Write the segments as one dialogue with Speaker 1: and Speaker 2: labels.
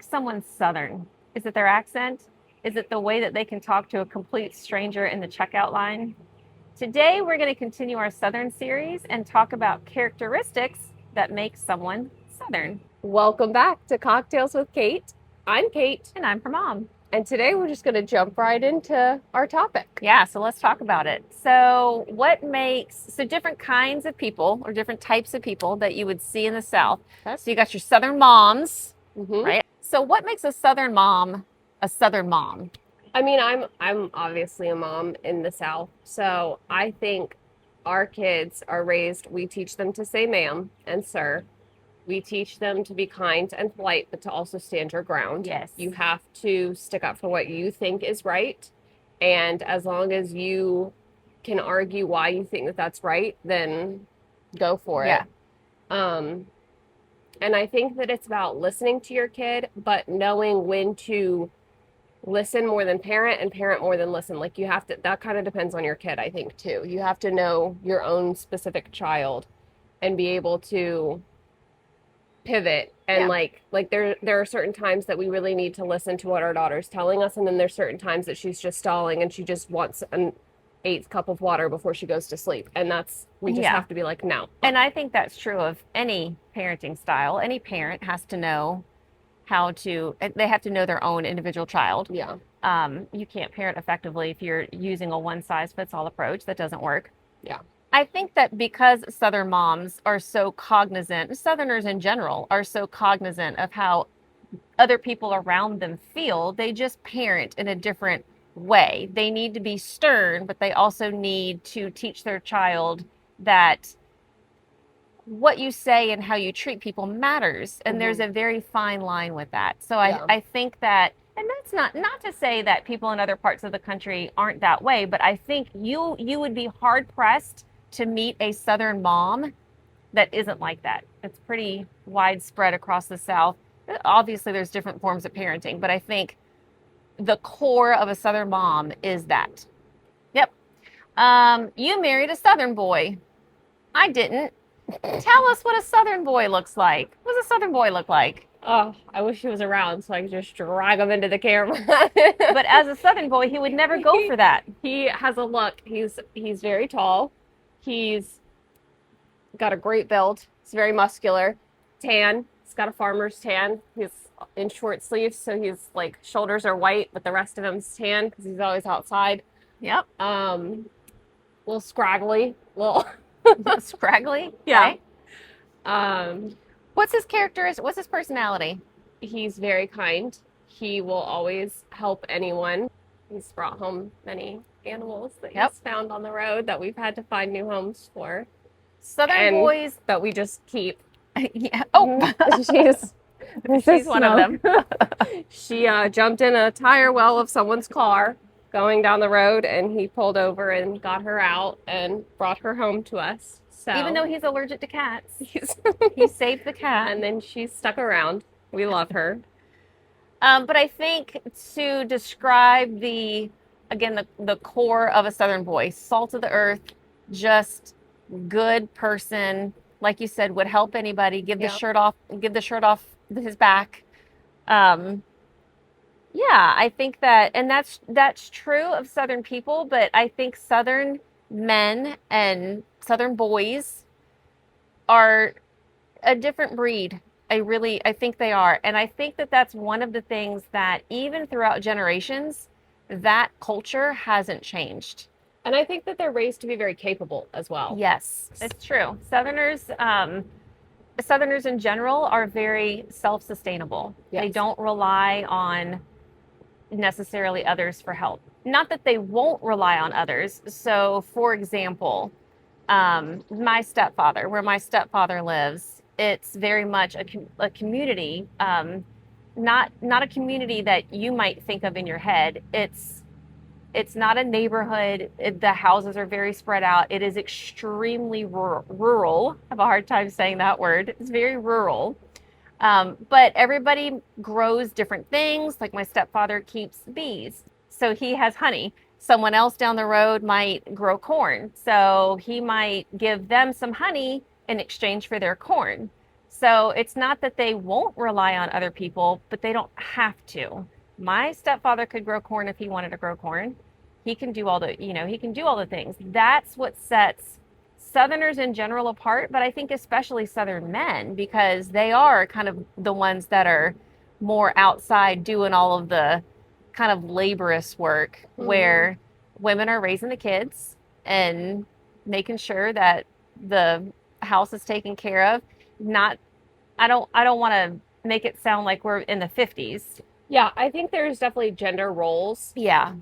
Speaker 1: makes someone Southern? Is it their accent? Is it the way that they can talk to a complete stranger in the checkout line? Today, we're going to continue our Southern series and talk about characteristics that make someone Southern.
Speaker 2: Welcome back to Cocktails with Kait. I'm Kait,
Speaker 1: And I'm her mom.
Speaker 2: and today we're just going to jump right into our topic.
Speaker 1: Yeah, so let's talk about it. So different kinds of people or different types of people that you would see in the South.
Speaker 2: Okay.
Speaker 1: So you got your Southern moms,
Speaker 2: Mm-hmm.
Speaker 1: right? So what makes a Southern mom a Southern mom?
Speaker 2: I mean, I'm obviously a mom in the South, so I think our kids are raised, we teach them to say ma'am and sir. We teach them to be kind and polite, but to also stand your ground.
Speaker 1: Yes.
Speaker 2: You have to stick up for what you think is right. And as long as you can argue why you think that that's right, then go for
Speaker 1: Yeah.
Speaker 2: it. And I think that it's about listening to your kid, but knowing when to listen more than parent and parent more than listen. Like you have to, that kind of depends on your kid, I think, too. You have to know your own specific child and be able to pivot and like there are certain times that we really need to listen to what our daughter's telling us, and then there's certain times that she's just stalling and she just wants an eighth cup of water before she goes to sleep, and that's we just have to be like, no.
Speaker 1: And I think that's true of any parenting style. Any parent has to know they have to know their own individual child.
Speaker 2: Yeah.
Speaker 1: You can't parent effectively if you're using a one size fits all approach. That doesn't work.
Speaker 2: Yeah.
Speaker 1: I think that because Southern moms are so cognizant, Southerners in general are so cognizant of how other people around them feel, they just parent in a different way. They need to be stern, but they also need to teach their child that what you say and how you treat people matters. And there's a very fine line with that. So I think that, and that's not to say that people in other parts of the country aren't that way, but I think you would be hard pressed to meet a Southern mom that isn't like that. It's pretty widespread across the South. Obviously, there's different forms of parenting, but I think the core of a Southern mom is that. Yep. You married a Southern boy. I didn't. Tell us what a Southern boy looks like. What does a Southern boy look like?
Speaker 2: Oh, I wish he was around so I could just drag him into the camera.
Speaker 1: But as a Southern boy, he would never go for that.
Speaker 2: He has a look. He's very tall. He's got a great build. He's very muscular. Tan. He's got a farmer's tan. He's in short sleeves, so his like shoulders are white, but the rest of him's tan because he's always outside.
Speaker 1: Yep.
Speaker 2: Little scraggly. Little
Speaker 1: scraggly.
Speaker 2: Yeah.
Speaker 1: Okay. What's his characteristic? What's his personality?
Speaker 2: He's very kind. He will always help anyone. He's brought home many animals that he's found on the road that we've had to find new homes for.
Speaker 1: Southern boys
Speaker 2: that we just keep.
Speaker 1: Yeah. Oh, she's one of them.
Speaker 2: She jumped in a tire well of someone's car going down the road, and he pulled over and got her out and brought her home to us. So
Speaker 1: even though he's allergic to cats, he saved the cat.
Speaker 2: And then she's stuck around. We love her.
Speaker 1: But I think to describe the core of a Southern boy, salt of the earth, just good person, like you said, would help anybody, give the shirt off his back. Yeah, I think that, and that's true of Southern people, but I think Southern men and Southern boys are a different breed. I think they are. And I think that that's one of the things that even throughout generations, that culture hasn't changed.
Speaker 2: And I think that they're raised to be very capable as well.
Speaker 1: Yes, it's true. Southerners in general are very self-sustainable. Yes. They don't rely on necessarily others for help. Not that they won't rely on others. So, for example, my stepfather, where my stepfather lives, it's very much a community, not a community that you might think of in your head. It's not a neighborhood. The houses are very spread out. It is extremely rural. I have a hard time saying that word. It's very rural. But everybody grows different things. Like my stepfather keeps bees, so he has honey. Someone else down the road might grow corn, so he might give them some honey in exchange for their corn. So it's not that they won't rely on other people, but they don't have to. My stepfather could grow corn if he wanted to grow corn. He can do all the, he can do all the things. That's what sets Southerners in general apart, but I think especially Southern men, because they are kind of the ones that are more outside doing all of the kind of laborious work, where women are raising the kids and making sure that the house is taken care of. Not, I don't want to make it sound like we're in the 50s.
Speaker 2: Yeah, I think there's definitely gender roles.
Speaker 1: Yeah.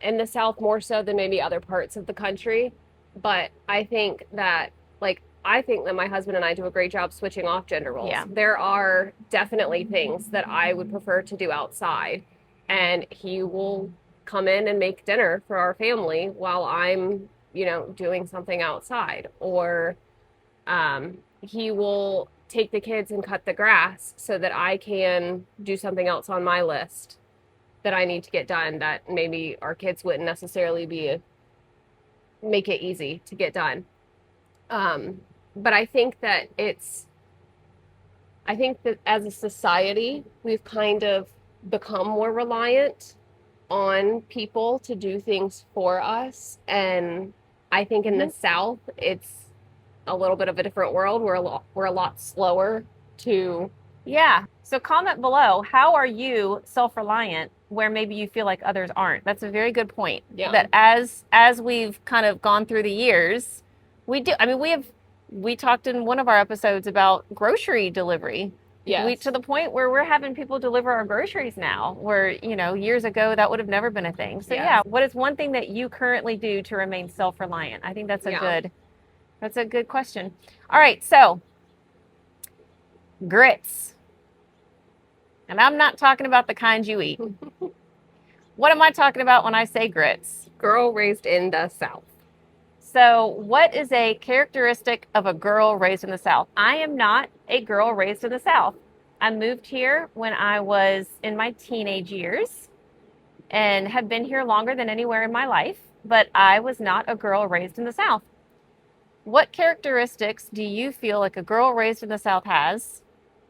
Speaker 2: In the South more so than maybe other parts of the country. But I think that, like, I think that my husband and I do a great job switching off gender roles.
Speaker 1: Yeah.
Speaker 2: There are definitely things that I would prefer to do outside, and he will come in and make dinner for our family while I'm, doing something outside. Or he will take the kids and cut the grass so that I can do something else on my list that I need to get done that maybe our kids wouldn't necessarily make it easy to get done. But I think that as a society, we've kind of become more reliant on people to do things for us. And I think in the South, it's a little bit of a different world. We're a lot slower to.
Speaker 1: Yeah. So comment below, how are you self-reliant where maybe you feel like others aren't? That's a very good point.
Speaker 2: Yeah.
Speaker 1: That as we've kind of gone through the years, we talked in one of our episodes about grocery delivery.
Speaker 2: Yes.
Speaker 1: To the point where we're having people deliver our groceries now, where, years ago that would have never been a thing. So yeah, what is one thing that you currently do to remain self-reliant? I think that's a good question. All right, so grits. And I'm not talking about the kind you eat. What am I talking about when I say grits?
Speaker 2: Girl raised in the South.
Speaker 1: So what is a characteristic of a girl raised in the South? I am not a girl raised in the South. I moved here when I was in my teenage years and have been here longer than anywhere in my life, but I was not a girl raised in the South. What characteristics do you feel like a girl raised in the South has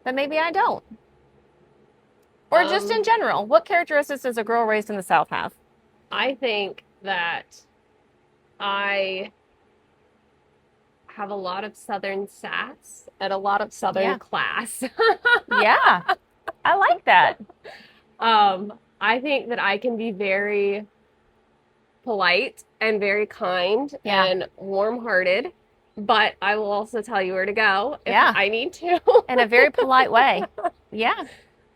Speaker 1: that maybe I don't? Or just in general, what characteristics does a girl raised in the South have?
Speaker 2: I think that I have a lot of Southern sass and a lot of Southern class.
Speaker 1: Yeah, I like that.
Speaker 2: I think that I can be very polite and very kind and warm-hearted, but I will also tell you where to go if I need to.
Speaker 1: In a very polite way. Yeah.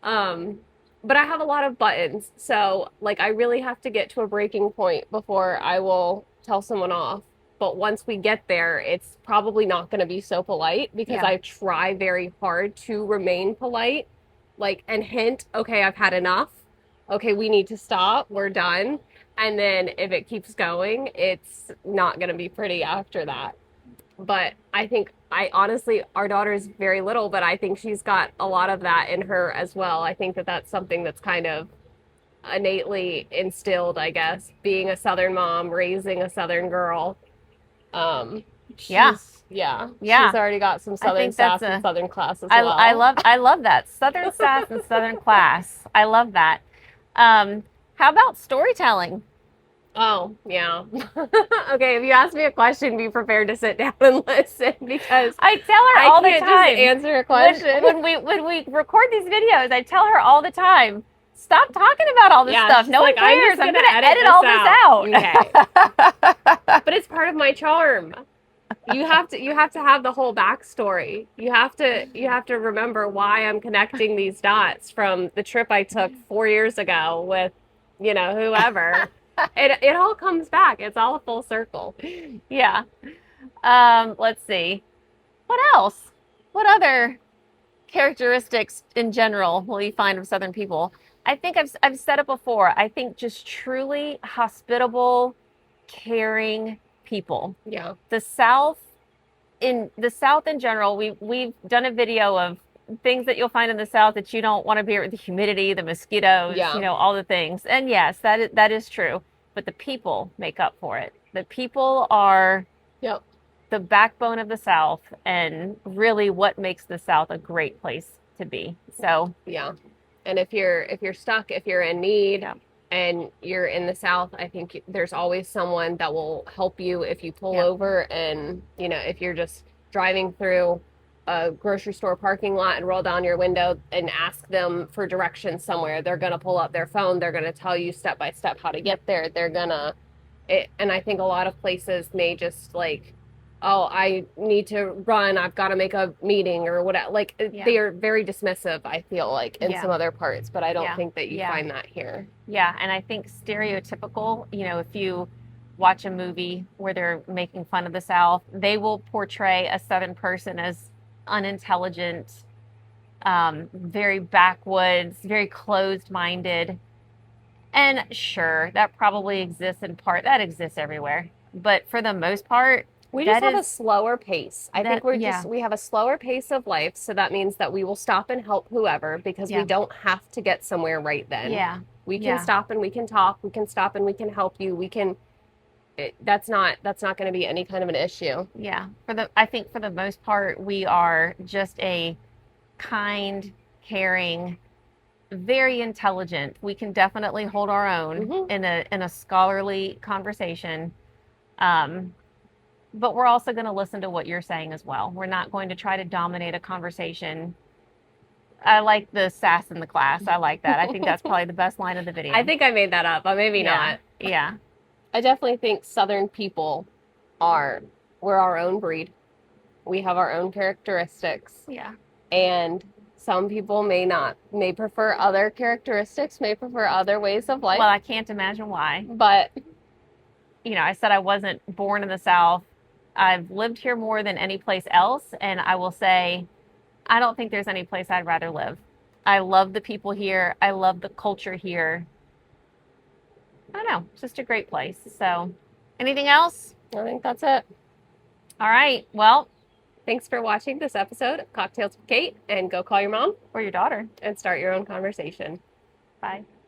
Speaker 2: But I have a lot of buttons. So, like, I really have to get to a breaking point before I will tell someone off. But once we get there, it's probably not going to be so polite because I try very hard to remain polite, like, and hint, okay, I've had enough. Okay, we need to stop. We're done. And then if it keeps going, it's not going to be pretty after that. But I think honestly, our daughter is very little, but I think she's got a lot of that in her as well. I think that that's something that's kind of innately instilled, I guess, being a Southern mom, raising a Southern girl. She's already got some Southern sass and Southern class as well.
Speaker 1: I love that. Southern sass and Southern class. I love that. How about storytelling?
Speaker 2: Oh, yeah. Okay, if you ask me a question, be prepared to sit down and listen because
Speaker 1: I tell her all the time.
Speaker 2: I can't just answer a question.
Speaker 1: When we record these videos, I tell her all the time, stop talking about all this stuff. No one cares. I'm going to edit all this out.
Speaker 2: Okay. But it's part of my charm. You have to have the whole backstory. You have to remember why I'm connecting these dots from the trip I took 4 years ago with, whoever. It all comes back. It's all a full circle.
Speaker 1: Yeah. Let's see. What else? What other characteristics in general will you find of Southern people? I think I've said it before. I think just truly hospitable, caring people.
Speaker 2: Yeah.
Speaker 1: The South in general, we've done a video of things that you'll find in the South that you don't want to be here, the humidity, the mosquitoes, all the things. And yes, that is true. But the people make up for it. The people are the backbone of the South and really what makes the South a great place to be. So,
Speaker 2: Yeah. And if you're stuck, if you're in need,
Speaker 1: yeah,
Speaker 2: and you're in the South, I think there's always someone that will help you if you pull
Speaker 1: yeah,
Speaker 2: over. And, if you're just driving through a grocery store parking lot and roll down your window and ask them for directions somewhere, they're going to pull up their phone. They're going to tell you step by step how to
Speaker 1: yep,
Speaker 2: get there. They're going to, and I think a lot of places may just like, oh, I need to run. I've got to make a meeting or whatever. Like
Speaker 1: yeah,
Speaker 2: they are very dismissive, I feel like, in
Speaker 1: yeah,
Speaker 2: some other parts, but I don't
Speaker 1: yeah,
Speaker 2: think that you
Speaker 1: yeah,
Speaker 2: find that here.
Speaker 1: yeah. And I think stereotypical, if you watch a movie where they're making fun of the South, they will portray a Southern person as unintelligent, very backwoods, very closed minded. And sure, that probably exists in part, that exists everywhere. But for the most part,
Speaker 2: We just
Speaker 1: that
Speaker 2: have a
Speaker 1: is
Speaker 2: slower pace. I think
Speaker 1: yeah,
Speaker 2: we have a slower pace of life. So that means that we will stop and help whoever because we
Speaker 1: yeah,
Speaker 2: don't have to get somewhere right then.
Speaker 1: yeah,
Speaker 2: We can
Speaker 1: yeah,
Speaker 2: stop and we can talk. We can stop and we can help you. That's not going to be any kind of an issue.
Speaker 1: yeah. I think for the most part, we are just a kind, caring, very intelligent. We can definitely hold our own
Speaker 2: Hmm.
Speaker 1: in a scholarly conversation. Um, but we're also going to listen to what you're saying as well. We're not going to try to dominate a conversation. I like the sass in the class. I like that. I think that's probably the best line of the
Speaker 2: I
Speaker 1: video.
Speaker 2: think I made that up, but maybe
Speaker 1: Yeah.
Speaker 2: not.
Speaker 1: Yeah.
Speaker 2: I definitely think Southern people are, we're our own breed. We have our own characteristics.
Speaker 1: Yeah.
Speaker 2: And some people may prefer other characteristics, may prefer other ways of life.
Speaker 1: Well, I can't imagine why.
Speaker 2: But
Speaker 1: I said I wasn't born in the South. I've lived here more than any place else. And I will say, I don't think there's any place I'd rather live. I love the people here. I love the culture here. I don't know. It's just a great place. So, anything else?
Speaker 2: I think that's it.
Speaker 1: All right. Well,
Speaker 2: Thanks for watching this episode of Cocktails with Kait, and go call your mom
Speaker 1: or your daughter.
Speaker 2: and start your own conversation.
Speaker 1: Bye.